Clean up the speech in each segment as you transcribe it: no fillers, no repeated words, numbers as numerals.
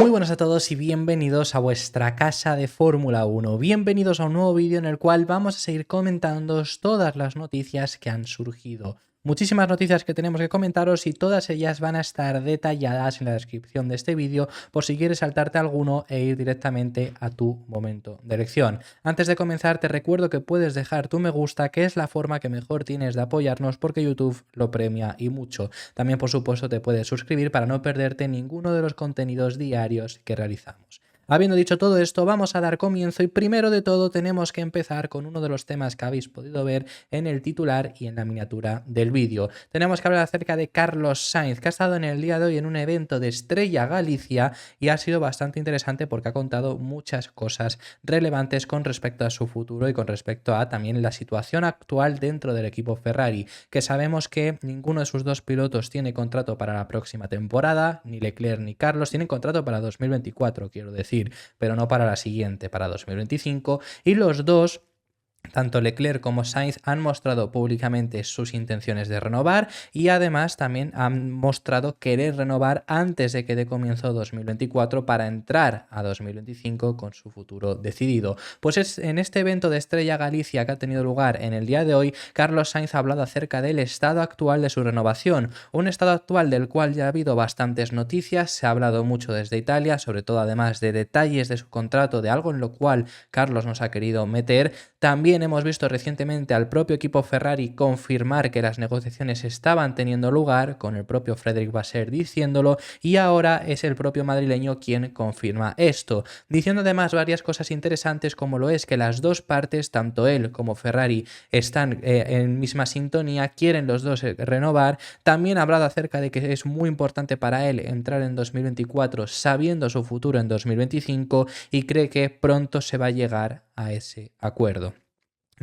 Muy buenas a todos y bienvenidos a vuestra casa de Fórmula 1. Bienvenidos a un nuevo vídeo en el cual vamos a seguir comentando todas las noticias que han surgido. Muchísimas noticias que tenemos que comentaros y todas ellas van a estar detalladas en la descripción de este vídeo por si quieres saltarte alguno e ir directamente a tu momento de elección. Antes de comenzar te recuerdo que puedes dejar tu me gusta, que es la forma que mejor tienes de apoyarnos porque YouTube lo premia y mucho. También por supuesto te puedes suscribir para no perderte ninguno de los contenidos diarios que realizamos. Habiendo dicho todo esto, vamos a dar comienzo y primero de todo tenemos que empezar con uno de los temas que habéis podido ver en el titular y en la miniatura del vídeo. Tenemos que hablar acerca de Carlos Sainz, que ha estado en el día de hoy en un evento de Estrella Galicia y ha sido bastante interesante porque ha contado muchas cosas relevantes con respecto a su futuro y con respecto a también la situación actual dentro del equipo Ferrari, que sabemos que ninguno de sus dos pilotos tiene contrato para la próxima temporada, ni Leclerc ni Carlos tienen contrato para 2024, quiero decir, pero no para la siguiente, para 2025, y los dos, tanto Leclerc como Sainz, han mostrado públicamente sus intenciones de renovar y además también han mostrado querer renovar antes de que dé comienzo 2024 para entrar a 2025 con su futuro decidido. Pues es en este evento de Estrella Galicia que ha tenido lugar en el día de hoy, Carlos Sainz ha hablado acerca del estado actual de su renovación, un estado actual del cual ya ha habido bastantes noticias, se ha hablado mucho desde Italia, sobre todo además de detalles de su contrato, de algo en lo cual Carlos nos ha querido meter. También hemos visto recientemente al propio equipo Ferrari confirmar que las negociaciones estaban teniendo lugar, con el propio Frédéric Vasseur diciéndolo, y ahora es el propio madrileño quien confirma esto, diciendo además varias cosas interesantes, como lo es que las dos partes, tanto él como Ferrari, están en misma sintonía, quieren los dos renovar. También ha hablado acerca de que es muy importante para él entrar en 2024 sabiendo su futuro en 2025 y cree que pronto se va a llegar a ese acuerdo.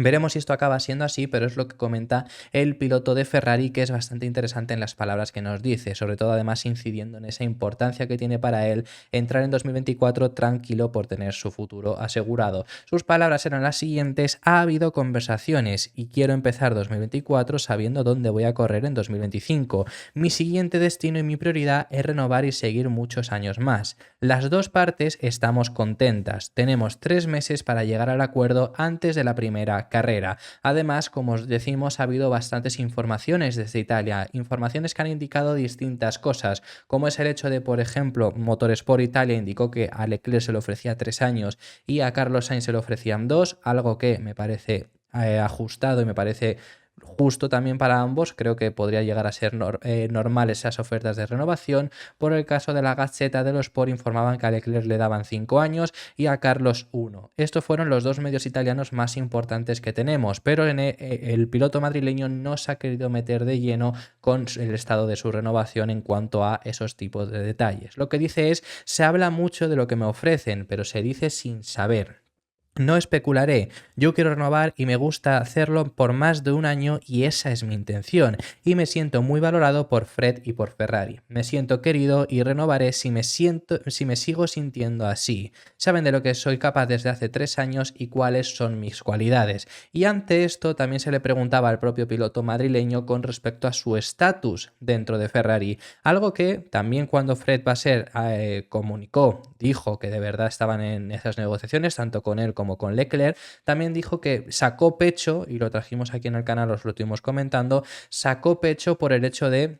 Veremos si esto acaba siendo así, pero es lo que comenta el piloto de Ferrari, que es bastante interesante en las palabras que nos dice, sobre todo además incidiendo en esa importancia que tiene para él entrar en 2024 tranquilo por tener su futuro asegurado. Sus palabras eran las siguientes: ha habido conversaciones y quiero empezar 2024 sabiendo dónde voy a correr en 2025. Mi siguiente destino y mi prioridad es renovar y seguir muchos años más. Las dos partes estamos contentas, tenemos 3 meses para llegar al acuerdo antes de la primera carrera. Además, como os decimos, ha habido bastantes informaciones desde Italia, informaciones que han indicado distintas cosas, como es el hecho de, por ejemplo, Motorsport Italia indicó que a Leclerc se le ofrecía 3 años y a Carlos Sainz se le ofrecían 2, algo que me parece ajustado y me parece justo también para ambos. Creo que podría llegar a ser normal esas ofertas de renovación. Por el caso de la Gazzetta dello Sport informaban que a Leclerc le daban 5 años y a Carlos 1. Estos fueron los dos medios italianos más importantes que tenemos, pero el piloto madrileño no se ha querido meter de lleno con el estado de su renovación en cuanto a esos tipos de detalles. Lo que dice es: se habla mucho de lo que me ofrecen, pero se dice sin saber. No especularé, yo quiero renovar y me gusta hacerlo por más de un año y esa es mi intención, y me siento muy valorado por Fred y por Ferrari. Me siento querido y renovaré si me sigo sintiendo así. Saben de lo que soy capaz desde hace 3 años y cuáles son mis cualidades. Y ante esto también se le preguntaba al propio piloto madrileño con respecto a su estatus dentro de Ferrari, algo que también cuando Fred Vasseur dijo que de verdad estaban en esas negociaciones, tanto con él como con Leclerc, también dijo que sacó pecho, y lo trajimos aquí en el canal, os lo estuvimos comentando, sacó pecho por el hecho de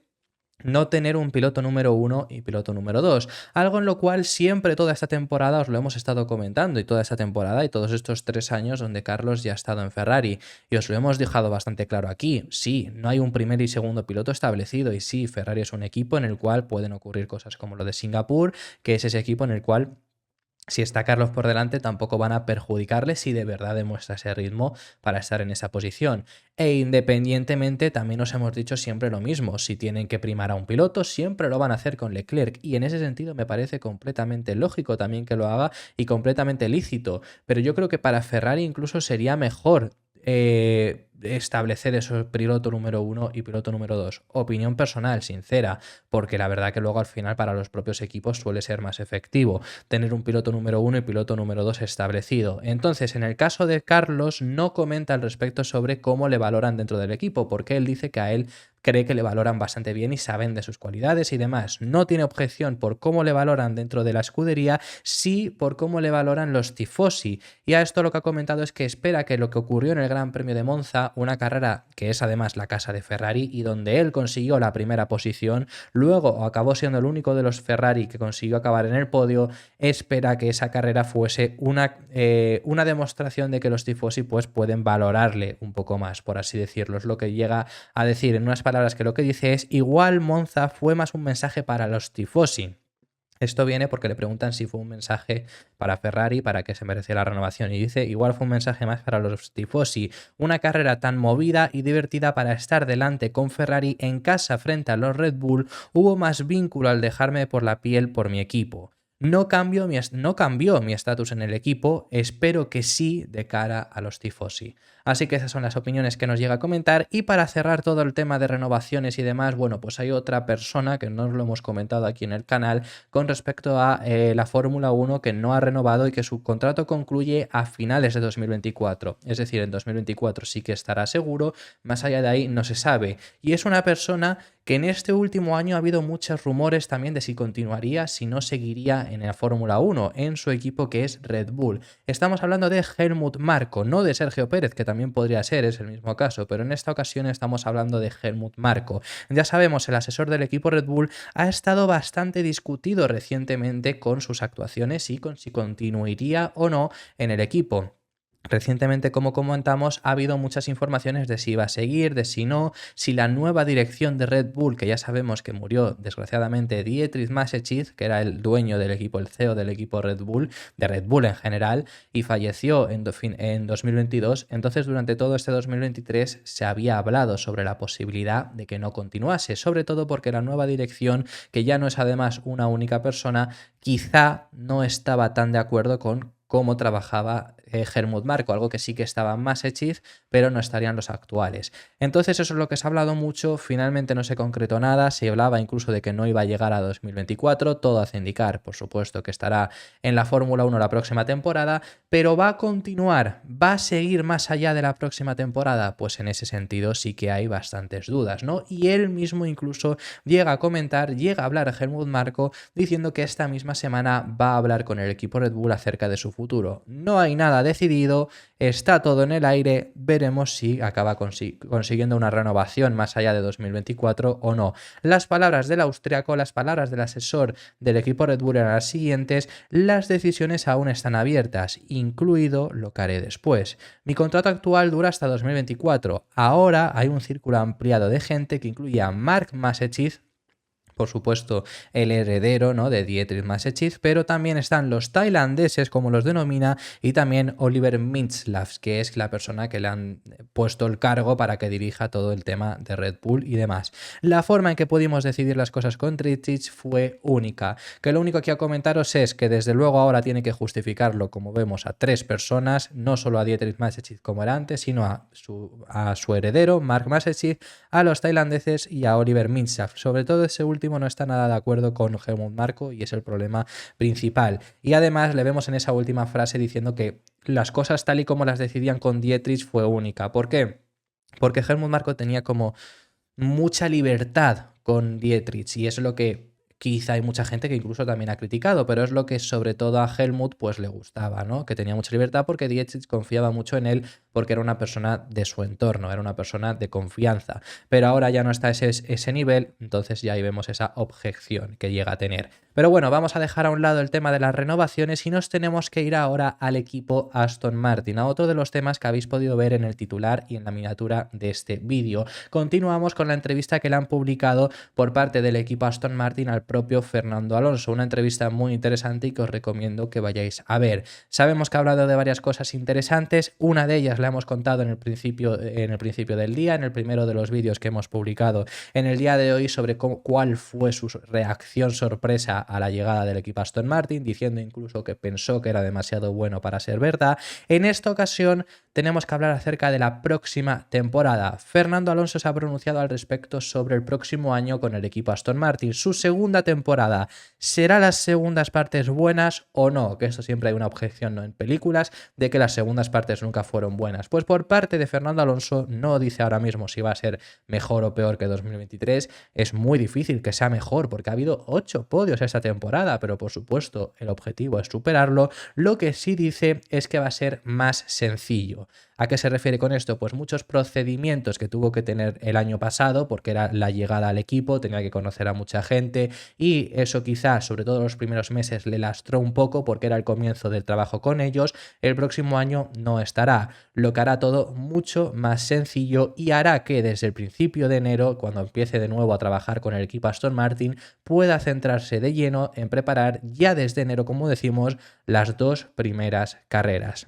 no tener un piloto número 1 y piloto número 2, algo en lo cual siempre toda esta temporada os lo hemos estado comentando, y toda esta temporada y todos estos 3 años donde Carlos ya ha estado en Ferrari, y os lo hemos dejado bastante claro aquí. Sí, no hay un primer y segundo piloto establecido, y sí, Ferrari es un equipo en el cual pueden ocurrir cosas como lo de Singapur, que es ese equipo en el cual, si está Carlos por delante, tampoco van a perjudicarle si de verdad demuestra ese ritmo para estar en esa posición. E independientemente, también os hemos dicho siempre lo mismo: si tienen que primar a un piloto, siempre lo van a hacer con Leclerc, y en ese sentido me parece completamente lógico también que lo haga y completamente lícito. Pero yo creo que para Ferrari incluso sería mejor establecer eso piloto número 1 y piloto número 2. Opinión personal, sincera, porque la verdad que luego al final para los propios equipos suele ser más efectivo tener un piloto número 1 y piloto número 2 establecido. Entonces, en el caso de Carlos, no comenta al respecto sobre cómo le valoran dentro del equipo, porque él dice que a él cree que le valoran bastante bien y saben de sus cualidades y demás. No tiene objeción por cómo le valoran dentro de la escudería, sí por cómo le valoran los tifosi. Y a esto lo que ha comentado es que espera que lo que ocurrió en el Gran Premio de Monza, una carrera que es además la casa de Ferrari y donde él consiguió la primera posición, luego acabó siendo el único de los Ferrari que consiguió acabar en el podio, espera que esa carrera fuese una demostración de que los tifosi pues pueden valorarle un poco más, por así decirlo. Es lo que llega a decir en unas palabras que lo que dice es: igual Monza fue más un mensaje para los tifosi. Esto viene porque le preguntan si fue un mensaje para Ferrari, para que se merecía la renovación. Y dice, igual fue un mensaje más para los tifosi. Una carrera tan movida y divertida para estar delante con Ferrari en casa frente a los Red Bull. Hubo más vínculo al dejarme por la piel por mi equipo. No cambió mi estatus en el equipo, espero que sí de cara a los tifosi. Así que esas son las opiniones que nos llega a comentar. Y para cerrar todo el tema de renovaciones y demás, bueno, pues hay otra persona que no os lo hemos comentado aquí en el canal con respecto a la Fórmula 1 que no ha renovado y que su contrato concluye a finales de 2024. Es decir, en 2024 sí que estará seguro, más allá de ahí no se sabe. Y es una persona que en este último año ha habido muchos rumores también de si continuaría, si no seguiría en la Fórmula 1, en su equipo que es Red Bull. Estamos hablando de Helmut Marko, no de Sergio Pérez, que también podría ser, es el mismo caso, pero en esta ocasión estamos hablando de Helmut Marko. Ya sabemos, el asesor del equipo Red Bull ha estado bastante discutido recientemente con sus actuaciones y con si continuaría o no en el equipo. Recientemente, como comentamos, ha habido muchas informaciones de si iba a seguir, de si no, si la nueva dirección de Red Bull, que ya sabemos que murió desgraciadamente Dietrich Mateschitz, que era el dueño del equipo, el CEO del equipo Red Bull, de Red Bull en general, y falleció en 2022. Entonces, durante todo este 2023 se había hablado sobre la posibilidad de que no continuase, sobre todo porque la nueva dirección, que ya no es además una única persona, quizá no estaba tan de acuerdo con cómo trabajaba Helmut Marko, algo que sí que estaba más Mateschitz, pero no estarían los actuales. Entonces eso es lo que se ha hablado mucho, finalmente no se concretó nada, se hablaba incluso de que no iba a llegar a 2024, todo hace indicar, por supuesto, que estará en la Fórmula 1 la próxima temporada, pero va a continuar, va a seguir más allá de la próxima temporada, pues en ese sentido sí que hay bastantes dudas, ¿no? Y él mismo incluso llega a comentar, llega a hablar a Helmut Marko diciendo que esta misma semana va a hablar con el equipo Red Bull acerca de su futuro. No hay nada decidido, está todo en el aire, veremos si acaba consiguiendo una renovación más allá de 2024 o no. Las palabras del austriaco, las palabras del asesor del equipo Red Bull eran las siguientes: las decisiones aún están abiertas, incluido lo que haré después. Mi contrato actual dura hasta 2024, ahora hay un círculo ampliado de gente que incluye a Mark Mateschitz, por supuesto, el heredero, ¿no?, de Dietrich Mateschitz, pero también están los tailandeses, como los denomina, y también Oliver Mintzlaff, que es la persona que le han puesto el cargo para que dirija todo el tema de Red Bull y demás. La forma en que pudimos decidir las cosas con Dietrich fue única, que lo único que a comentaros es que desde luego ahora tiene que justificarlo, como vemos, a 3 personas, no solo a Dietrich Mateschitz como era antes, sino a su heredero, Mark Mateschitz, a los tailandeses y a Oliver Mintzlaff. Sobre todo ese último no está nada de acuerdo con Helmut Marko y es el problema principal. Y además le vemos en esa última frase diciendo que las cosas tal y como las decidían con Dietrich fue única. ¿Por qué? Porque Helmut Marko tenía como mucha libertad con Dietrich y es lo que quizá hay mucha gente que incluso también ha criticado, pero es lo que sobre todo a Helmut pues le gustaba, ¿no? Que tenía mucha libertad porque Dietrich confiaba mucho en él porque era una persona de su entorno, era una persona de confianza. Pero ahora ya no está ese nivel, entonces ya ahí vemos esa objeción que llega a tener. Pero bueno, vamos a dejar a un lado el tema de las renovaciones y nos tenemos que ir ahora al equipo Aston Martin, a otro de los temas que habéis podido ver en el titular y en la miniatura de este vídeo. Continuamos con la entrevista que le han publicado por parte del equipo Aston Martin al propio Fernando Alonso, una entrevista muy interesante y que os recomiendo que vayáis a ver. Sabemos que ha hablado de varias cosas interesantes, una de ellas la la hemos contado en el principio del día, en el primero de los vídeos que hemos publicado en el día de hoy sobre cuál fue su reacción sorpresa a la llegada del equipo Aston Martin, diciendo incluso que pensó que era demasiado bueno para ser verdad. En esta ocasión tenemos que hablar acerca de la próxima temporada. Fernando Alonso se ha pronunciado al respecto sobre el próximo año con el equipo Aston Martin. Su segunda temporada, ¿será las segundas partes buenas o no? Que esto siempre hay una objeción, ¿no?, en películas de que las segundas partes nunca fueron buenas. Pues por parte de Fernando Alonso no dice ahora mismo si va a ser mejor o peor que 2023. Es muy difícil que sea mejor porque ha habido 8 podios esta temporada, pero por supuesto el objetivo es superarlo. Lo que sí dice es que va a ser más sencillo. ¿A qué se refiere con esto? Pues muchos procedimientos que tuvo que tener el año pasado, porque era la llegada al equipo, tenía que conocer a mucha gente y eso quizás, sobre todo los primeros meses, le lastró un poco porque era el comienzo del trabajo con ellos. El próximo año no estará, lo que hará todo mucho más sencillo y hará que desde el principio de enero, cuando empiece de nuevo a trabajar con el equipo Aston Martin, pueda centrarse de lleno en preparar ya desde enero, como decimos, las 2 primeras carreras.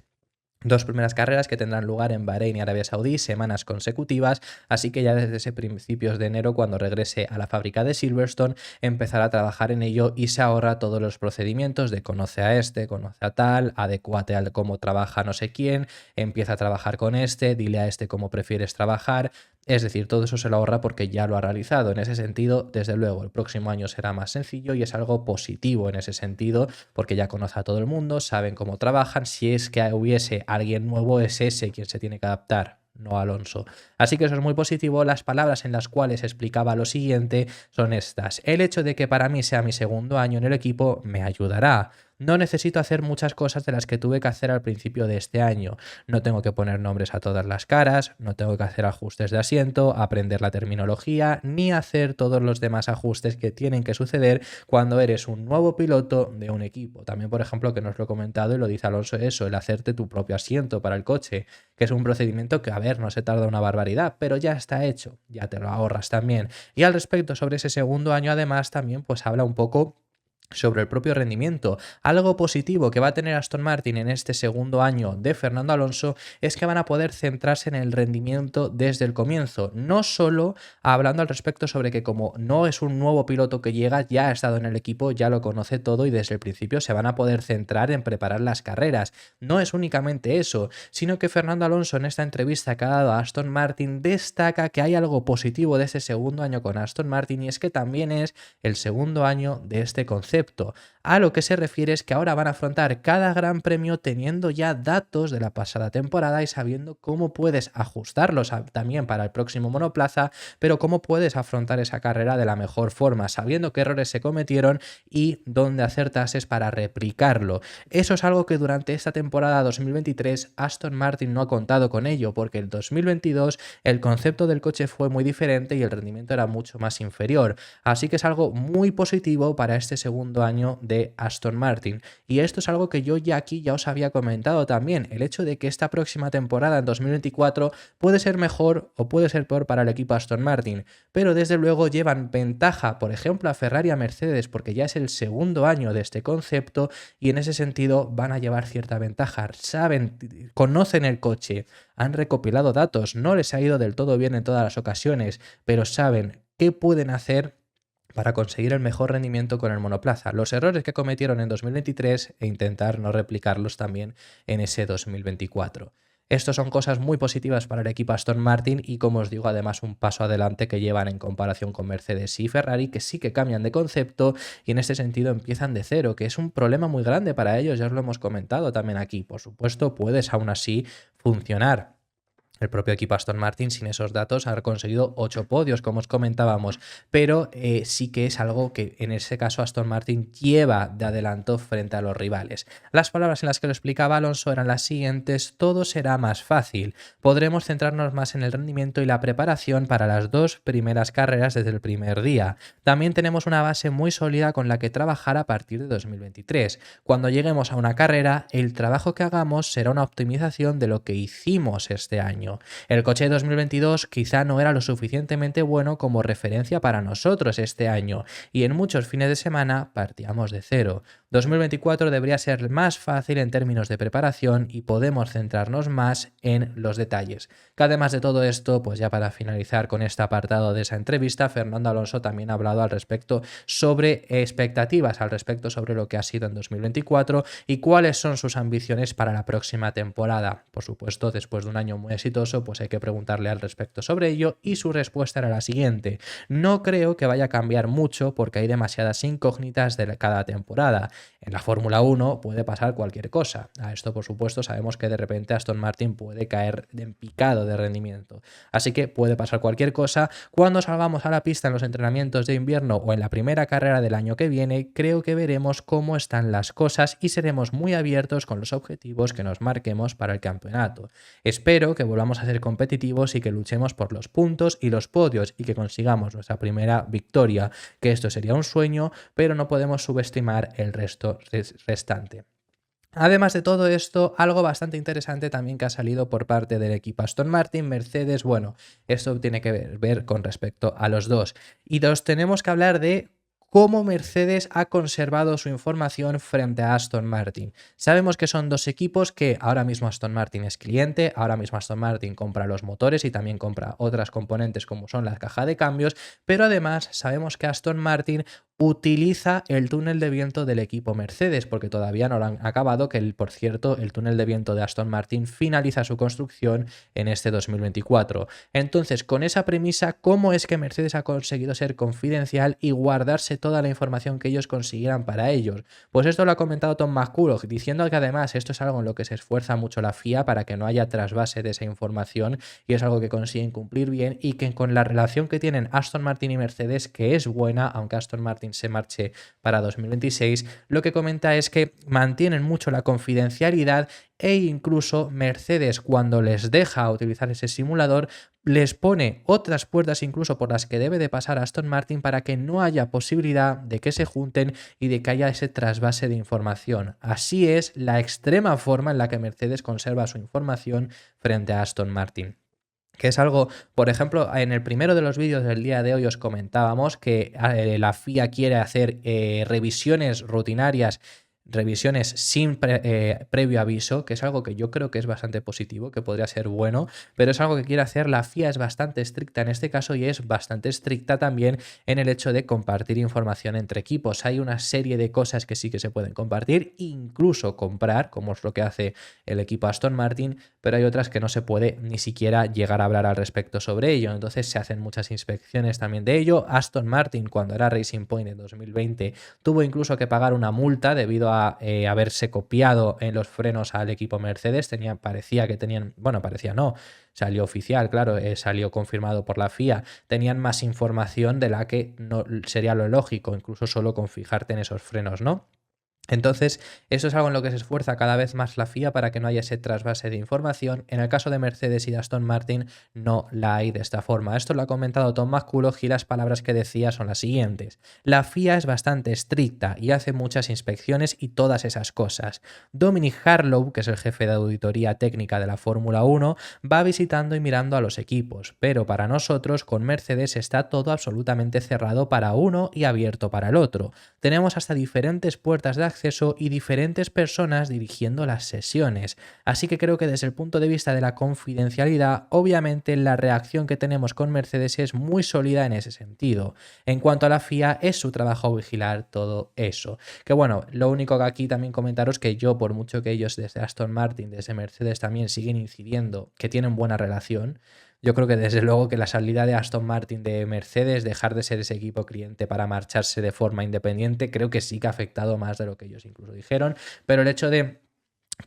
2 primeras carreras que tendrán lugar en Bahrein y Arabia Saudí, semanas consecutivas, así que ya desde ese principios de enero, cuando regrese a la fábrica de Silverstone, empezará a trabajar en ello y se ahorra todos los procedimientos de conoce a este, conoce a tal, adecúate a cómo trabaja no sé quién, empieza a trabajar con este, dile a este cómo prefieres trabajar. Es decir, todo eso se lo ahorra porque ya lo ha realizado. En ese sentido, desde luego, el próximo año será más sencillo y es algo positivo en ese sentido, porque ya conoce a todo el mundo, saben cómo trabajan. Si es que hubiese alguien nuevo, es ese quien se tiene que adaptar, no Alonso. Así que eso es muy positivo. Las palabras en las cuales explicaba lo siguiente son estas: el hecho de que para mí sea mi segundo año en el equipo me ayudará. No necesito hacer muchas cosas de las que tuve que hacer al principio de este año. No tengo que poner nombres a todas las caras, no tengo que hacer ajustes de asiento, aprender la terminología, ni hacer todos los demás ajustes que tienen que suceder cuando eres un nuevo piloto de un equipo. También, por ejemplo, que nos lo he comentado y lo dice Alonso, eso, el hacerte tu propio asiento para el coche, que es un procedimiento que, a ver, no se tarda una barbaridad, pero ya está hecho, ya te lo ahorras también. Y al respecto sobre ese segundo año, además, también pues habla un poco sobre el propio rendimiento. Algo positivo que va a tener Aston Martin en este segundo año de Fernando Alonso es que van a poder centrarse en el rendimiento desde el comienzo, no solo hablando al respecto sobre que como no es un nuevo piloto que llega, ya ha estado en el equipo, ya lo conoce todo y desde el principio se van a poder centrar en preparar las carreras. No es únicamente eso, sino que Fernando Alonso en esta entrevista que ha dado a Aston Martin destaca que hay algo positivo de ese segundo año con Aston Martin y es que también es el segundo año de este concepto. A lo que se refiere es que ahora van a afrontar cada gran premio teniendo ya datos de la pasada temporada y sabiendo cómo puedes ajustarlos también para el próximo monoplaza, pero cómo puedes afrontar esa carrera de la mejor forma, sabiendo qué errores se cometieron y dónde acertases para replicarlo. Eso es algo que durante esta temporada 2023 Aston Martin no ha contado con ello, porque el 2022 el concepto del coche fue muy diferente y el rendimiento era mucho más inferior. Así que es algo muy positivo para este segundo año de Aston Martin. Y esto es algo que yo ya os había comentado también, el hecho de que esta próxima temporada en 2024 puede ser mejor o puede ser peor para el equipo Aston Martin, pero desde luego llevan ventaja, por ejemplo, a Ferrari y a Mercedes, porque ya es el segundo año de este concepto y en ese sentido van a llevar cierta ventaja. Saben, conocen el coche, han recopilado datos, no les ha ido del todo bien en todas las ocasiones, pero saben qué pueden hacer para conseguir el mejor rendimiento con el monoplaza, los errores que cometieron en 2023 e intentar no replicarlos también en ese 2024. Estos son cosas muy positivas para el equipo Aston Martin y, como os digo, además un paso adelante que llevan en comparación con Mercedes y Ferrari, que sí que cambian de concepto y en este sentido empiezan de cero, que es un problema muy grande para ellos, ya os lo hemos comentado también aquí. Por supuesto, puedes aún así funcionar. El propio equipo Aston Martin, sin esos datos, ha conseguido 8 podios, como os comentábamos, pero sí que es algo que en ese caso Aston Martin lleva de adelanto frente a los rivales. Las palabras en las que lo explicaba Alonso eran las siguientes: todo será más fácil, podremos centrarnos más en el rendimiento y la preparación para las 2 primeras carreras desde el primer día. También tenemos una base muy sólida con la que trabajar a partir de 2023. Cuando lleguemos a una carrera, el trabajo que hagamos será una optimización de lo que hicimos este año. El coche de 2022 quizá no era lo suficientemente bueno como referencia para nosotros este año y en muchos fines de semana partíamos de cero. 2024 debería ser más fácil en términos de preparación y podemos centrarnos más en los detalles. Que además de todo esto, pues ya para finalizar con este apartado de esa entrevista, Fernando Alonso también ha hablado al respecto sobre expectativas, al respecto sobre lo que ha sido en 2024 y cuáles son sus ambiciones para la próxima temporada. Por supuesto, después de un año muy exitoso, pues hay que preguntarle al respecto sobre ello y su respuesta era la siguiente: no creo que vaya a cambiar mucho porque hay demasiadas incógnitas de cada temporada. En la Fórmula 1 puede pasar cualquier cosa. A esto, por supuesto, sabemos que de repente Aston Martin puede caer en picado de rendimiento. Así que puede pasar cualquier cosa. Cuando salgamos a la pista en los entrenamientos de invierno o en la primera carrera del año que viene, creo que veremos cómo están las cosas y seremos muy abiertos con los objetivos que nos marquemos para el campeonato. Espero que volvamos a ser competitivos y que luchemos por los puntos y los podios y que consigamos nuestra primera victoria, que esto sería un sueño, pero no podemos subestimar el resto restante. Además de todo esto, algo bastante interesante también que ha salido por parte del equipo Aston Martin, Mercedes, bueno, esto tiene que ver con respecto a los dos. Y nos tenemos que hablar de cómo Mercedes ha conservado su información frente a Aston Martin. Sabemos que son dos equipos que ahora mismo Aston Martin es cliente, ahora mismo Aston Martin compra los motores y también compra otras componentes como son la caja de cambios, pero además sabemos que Aston Martin utiliza el túnel de viento del equipo Mercedes, porque todavía no lo han acabado, que por cierto, el túnel de viento de Aston Martin finaliza su construcción en este 2024. Entonces, con esa premisa, ¿cómo es que Mercedes ha conseguido ser confidencial y guardarse toda la información que ellos consiguieran para ellos? Pues esto lo ha comentado Tom McCulloch, diciendo que además esto es algo en lo que se esfuerza mucho la FIA para que no haya trasvase de esa información y es algo que consiguen cumplir bien y que con la relación que tienen Aston Martin y Mercedes, que es buena, aunque Aston Martin se marche para 2026, lo que comenta es que mantienen mucho la confidencialidad e incluso Mercedes, cuando les deja utilizar ese simulador, les pone otras puertas incluso por las que debe de pasar Aston Martin para que no haya posibilidad de que se junten y de que haya ese trasvase de información. Así es la extrema forma en la que Mercedes conserva su información frente a Aston Martin. Que es algo, por ejemplo, en el primero de los vídeos del día de hoy os comentábamos que la FIA quiere hacer revisiones rutinarias, revisiones sin previo aviso, que es algo que yo creo que es bastante positivo, que podría ser bueno, pero es algo que quiere hacer. La FIA es bastante estricta en este caso y es bastante estricta también en el hecho de compartir información entre equipos. Hay una serie de cosas que sí que se pueden compartir, incluso comprar, como es lo que hace el equipo Aston Martin, pero hay otras que no se puede ni siquiera llegar a hablar al respecto sobre ello. Entonces se hacen muchas inspecciones también de ello. Aston Martin, cuando era Racing Point en 2020, tuvo incluso que pagar una multa debido a haberse copiado en los frenos al equipo Mercedes. Parecía que tenían, bueno, parecía no, salió oficial, claro, salió confirmado por la FIA, tenían más información de la que no sería lo lógico, incluso solo con fijarte en esos frenos, ¿no? Entonces, eso es algo en lo que se esfuerza cada vez más la FIA para que no haya ese trasvase de información. En el caso de Mercedes y de Aston Martin no la hay de esta forma. Esto lo ha comentado Tom McCulloch y las palabras que decía son las siguientes: la FIA es bastante estricta y hace muchas inspecciones y todas esas cosas. Dominic Harlow, que es el jefe de auditoría técnica de la Fórmula 1, va visitando y mirando a los equipos, pero para nosotros con Mercedes está todo absolutamente cerrado para uno y abierto para el otro. Tenemos hasta diferentes puertas de acceso y diferentes personas dirigiendo las sesiones. Así que creo que desde el punto de vista de la confidencialidad, obviamente la reacción que tenemos con Mercedes es muy sólida en ese sentido. En cuanto a la FIA, es su trabajo vigilar todo eso. Que bueno, lo único que aquí también comentaros que yo, por mucho que ellos desde Aston Martin, desde Mercedes también siguen incidiendo que tienen buena relación, yo creo que desde luego que la salida de Aston Martin de Mercedes, dejar de ser ese equipo cliente para marcharse de forma independiente, creo que sí que ha afectado más de lo que ellos incluso dijeron, pero el hecho de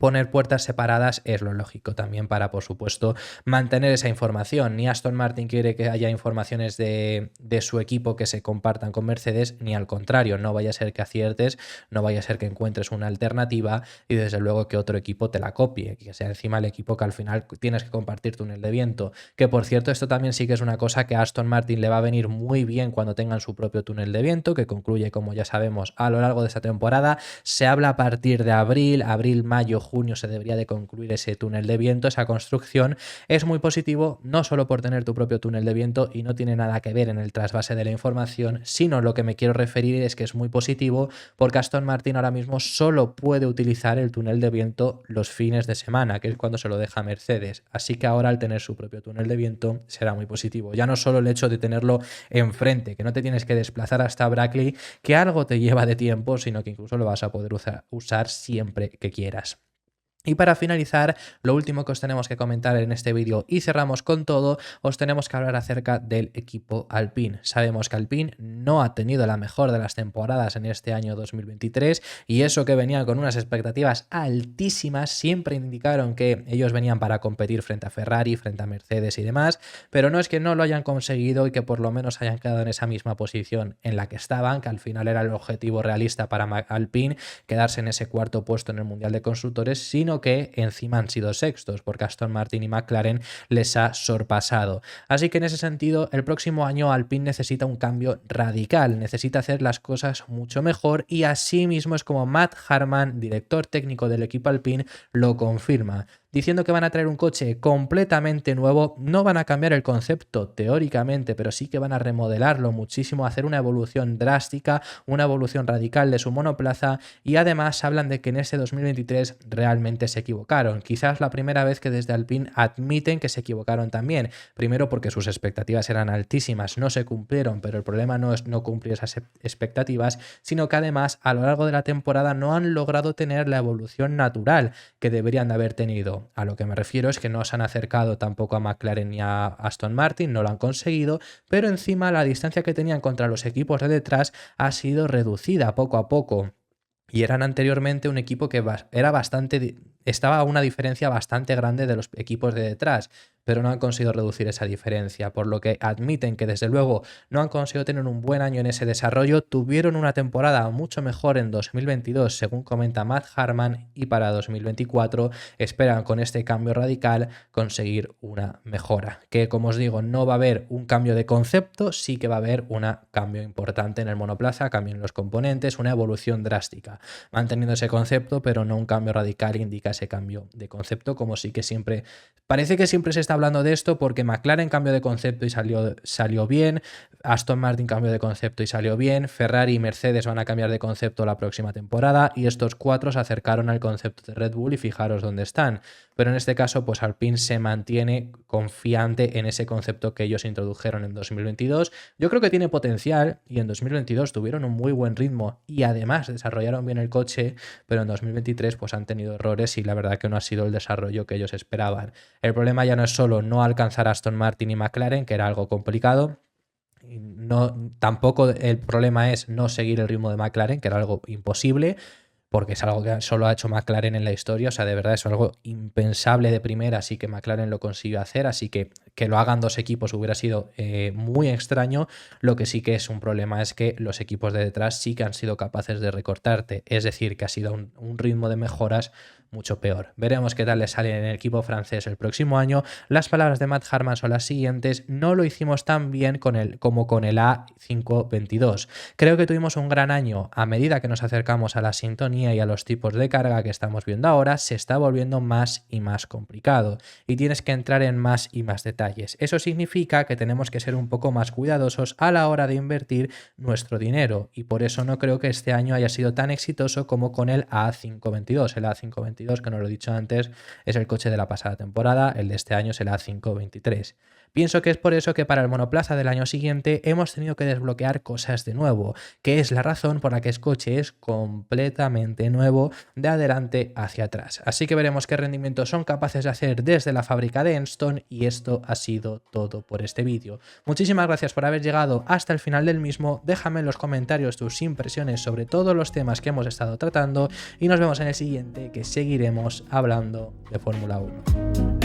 poner puertas separadas es lo lógico también para, por supuesto, mantener esa información. Ni Aston Martin quiere que haya informaciones de su equipo que se compartan con Mercedes, ni al contrario, no vaya a ser que aciertes, no vaya a ser que encuentres una alternativa y desde luego que otro equipo te la copie, que sea encima el equipo que al final tienes que compartir túnel de viento. Que por cierto, esto también sí que es una cosa que a Aston Martin le va a venir muy bien cuando tengan su propio túnel de viento, que concluye, como ya sabemos, a lo largo de esta temporada. Se habla a partir de abril, mayo, junio se debería de concluir ese túnel de viento, esa construcción. Es muy positivo, no solo por tener tu propio túnel de viento y no tiene nada que ver en el trasvase de la información, sino lo que me quiero referir es que es muy positivo porque Aston Martin ahora mismo solo puede utilizar el túnel de viento los fines de semana, que es cuando se lo deja a Mercedes. Así que ahora al tener su propio túnel de viento será muy positivo. Ya no solo el hecho de tenerlo enfrente, que no te tienes que desplazar hasta Brackley, que algo te lleva de tiempo, sino que incluso lo vas a poder usar siempre que quieras. Y para finalizar, lo último que os tenemos que comentar en este vídeo y cerramos con todo, os tenemos que hablar acerca del equipo Alpine. Sabemos que Alpine no ha tenido la mejor de las temporadas en este año 2023 y eso que venían con unas expectativas altísimas, siempre indicaron que ellos venían para competir frente a Ferrari, frente a Mercedes y demás, pero no es que no lo hayan conseguido y que por lo menos hayan quedado en esa misma posición en la que estaban, que al final era el objetivo realista para Alpine, quedarse en ese cuarto puesto en el Mundial de Constructores, sino que encima han sido sextos porque Aston Martin y McLaren les ha sorpasado. Así que en ese sentido el próximo año Alpine necesita un cambio radical, necesita hacer las cosas mucho mejor y así mismo es como Matt Harman, director técnico del equipo Alpine, lo confirma, diciendo que van a traer un coche completamente nuevo. No van a cambiar el concepto teóricamente, pero sí que van a remodelarlo muchísimo, hacer una evolución drástica, una evolución radical de su monoplaza, y además hablan de que en ese 2023 realmente se equivocaron. Quizás la primera vez que desde Alpine admiten que se equivocaron también, primero porque sus expectativas eran altísimas, no se cumplieron, pero el problema no es no cumplir esas expectativas, sino que además a lo largo de la temporada no han logrado tener la evolución natural que deberían de haber tenido. A lo que me refiero es que no se han acercado tampoco a McLaren ni a Aston Martin, no lo han conseguido, pero encima la distancia que tenían contra los equipos de detrás ha sido reducida poco a poco. Y eran anteriormente un equipo que estaba a una diferencia bastante grande de los equipos de detrás, pero no han conseguido reducir esa diferencia, por lo que admiten que desde luego no han conseguido tener un buen año en ese desarrollo. Tuvieron una temporada mucho mejor en 2022, según comenta Matt Harman, y para 2024 esperan con este cambio radical conseguir una mejora, que como os digo no va a haber un cambio de concepto, sí que va a haber un cambio importante en el monoplaza, cambio en los componentes, una evolución drástica, manteniendo ese concepto, pero no un cambio radical indica ese cambio de concepto, como sí que siempre, parece que siempre se está hablando de esto porque McLaren cambió de concepto y salió bien, Aston Martin cambió de concepto y salió bien, Ferrari y Mercedes van a cambiar de concepto la próxima temporada y estos cuatro se acercaron al concepto de Red Bull y fijaros dónde están. Pero en este caso pues Alpine se mantiene confiante en ese concepto que ellos introdujeron en 2022. Yo creo que tiene potencial y en 2022 tuvieron un muy buen ritmo y además desarrollaron bien el coche, pero en 2023 pues han tenido errores y la verdad que no ha sido el desarrollo que ellos esperaban. El problema ya no es solo no alcanzar a Aston Martin y McLaren, que era algo complicado. No, tampoco el problema es no seguir el ritmo de McLaren, que era algo imposible, porque es algo que solo ha hecho McLaren en la historia, o sea, de verdad es algo impensable de primera, así que McLaren lo consiguió hacer, así que lo hagan dos equipos hubiera sido muy extraño. Lo que sí que es un problema es que los equipos de detrás sí que han sido capaces de recortarte, es decir, que ha sido un ritmo de mejoras mucho peor. Veremos qué tal le sale en el equipo francés el próximo año. Las palabras de Matt Harman son las siguientes: no lo hicimos tan bien como con el A522. Creo que tuvimos un gran año. A medida que nos acercamos a la sintonía y a los tipos de carga que estamos viendo ahora, se está volviendo más y más complicado y tienes que entrar en más y más detalles. Eso significa que tenemos que ser un poco más cuidadosos a la hora de invertir nuestro dinero y por eso no creo que este año haya sido tan exitoso como con el A522. El A522, que no lo he dicho antes, es el coche de la pasada temporada, el de este año es el A523. Pienso que es por eso que para el monoplaza del año siguiente hemos tenido que desbloquear cosas de nuevo, que es la razón por la que este coche es completamente nuevo de adelante hacia atrás. Así que veremos qué rendimientos son capaces de hacer desde la fábrica de Enstone y esto ha sido todo por este vídeo. Muchísimas gracias por haber llegado hasta el final del mismo. Déjame en los comentarios tus impresiones sobre todos los temas que hemos estado tratando y nos vemos en el siguiente, que seguiremos hablando de Fórmula 1.